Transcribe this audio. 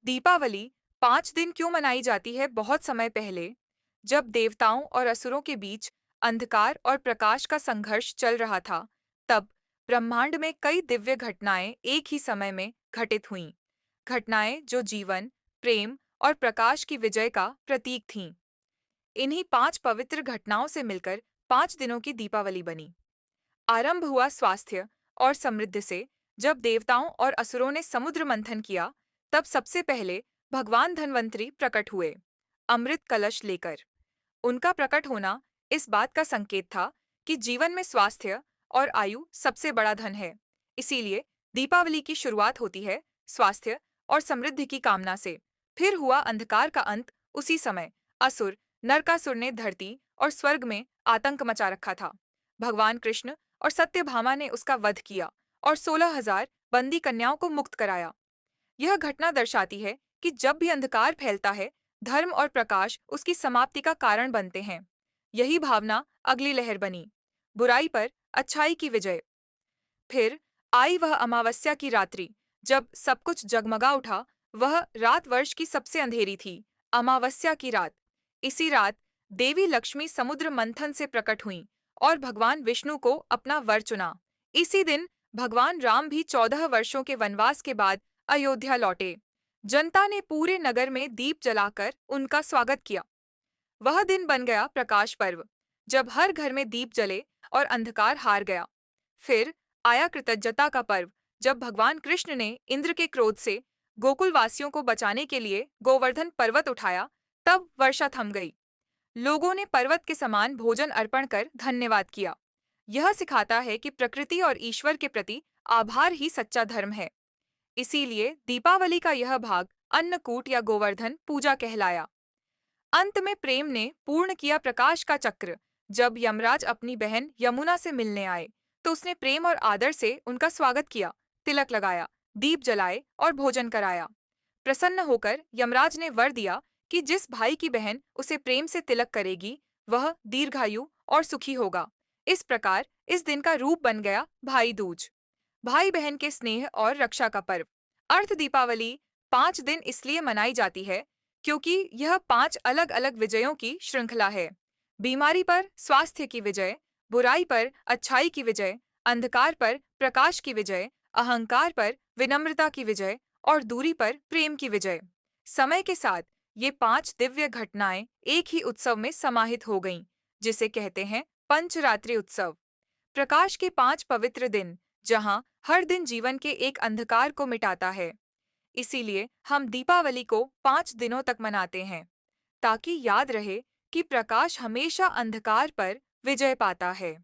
दीपावली 5 दिन क्यों मनाई जाती है? बहुत समय पहले, जब देवताओं और असुरों के बीच अंधकार और प्रकाश का संघर्ष चल रहा था, तब ब्रह्मांड में कई दिव्य घटनाएं एक ही समय में घटित हुईं। घटनाएं जो जीवन, प्रेम और प्रकाश की विजय का प्रतीक थीं। इन्हीं 5 पवित्र घटनाओं से मिलकर 5 दिनों की दीपावली बनी। आरंभ हुआ स्वास्थ्य और समृद्धि से। जब देवताओं और असुरों ने समुद्र मंथन किया, तब सबसे पहले भगवान धन्वंतरी प्रकट हुए, अमृत कलश लेकर। उनका प्रकट होना इस बात का संकेत था कि जीवन में स्वास्थ्य और आयु सबसे बड़ा धन है। इसीलिए दीपावली की शुरुआत होती है स्वास्थ्य और समृद्धि की कामना से। फिर हुआ अंधकार का अंत। उसी समय असुर नरकासुर ने धरती और स्वर्ग में आतंक मचा रखा था। भगवान कृष्ण और सत्यभामा ने उसका वध किया और 16,000 बंदी कन्याओं को मुक्त कराया। यह घटना दर्शाती है कि जब भी अंधकार फैलता है, धर्म और प्रकाश उसकी समाप्ति का कारण बनते हैं। यही भावना अगली लहर बनी, बुराई पर अच्छाई की विजय। फिर आई वह अमावस्या की रात्रि, जब सब कुछ जगमगा उठा। वह रात वर्ष की सबसे अंधेरी थी, अमावस्या की रात। इसी रात देवी लक्ष्मी समुद्र मंथन से प्रकट हुईं और भगवान विष्णु को अपना वर चुना। इसी दिन भगवान राम भी 14 वर्षों के वनवास के बाद अयोध्या लौटे। जनता ने पूरे नगर में दीप जलाकर उनका स्वागत किया। वह दिन बन गया प्रकाश पर्व, जब हर घर में दीप जले और अंधकार हार गया। फिर आया कृतज्ञता का पर्व, जब भगवान कृष्ण ने इंद्र के क्रोध से गोकुलवासियों को बचाने के लिए गोवर्धन पर्वत उठाया। तब वर्षा थम गई। लोगों ने पर्वत के समान भोजन अर्पण कर धन्यवाद किया। यह सिखाता है कि प्रकृति और ईश्वर के प्रति आभार ही सच्चा धर्म है। इसीलिए दीपावली का यह भाग अन्नकूट या गोवर्धन पूजा कहलाया। अंत में प्रेम ने पूर्ण किया प्रकाश का चक्र। जब यमराज अपनी बहन यमुना से मिलने आए, तो उसने प्रेम और आदर से उनका स्वागत किया, तिलक लगाया, दीप जलाए और भोजन कराया। प्रसन्न होकर यमराज ने वर दिया कि जिस भाई की बहन उसे प्रेम से तिलक करेगी, वह दीर्घायु और सुखी होगा। इस प्रकार इस दिन का रूप बन गया भाई दूज, भाई बहन के स्नेह और रक्षा का पर्व। अर्थ दीपावली 5 दिन इसलिए मनाई जाती है क्योंकि यह 5 अलग-अलग विजयों की श्रृंखला है। बीमारी पर स्वास्थ्य की विजय, बुराई पर अच्छाई की विजय, अंधकार पर प्रकाश की विजय, अहंकार पर विनम्रता की विजय और दूरी पर प्रेम की विजय। समय के साथ ये 5 दिव्य घटनाएं एक ही उत्सव में समाहित हो गईं, जिसे कहते हैं पंचरात्रि उत्सव। प्रकाश के 5 पवित्र दिन, जहां हर दिन जीवन के एक अंधकार को मिटाता है। इसीलिए हम दीपावली को 5 दिनों तक मनाते हैं, ताकि याद रहे कि प्रकाश हमेशा अंधकार पर विजय पाता है।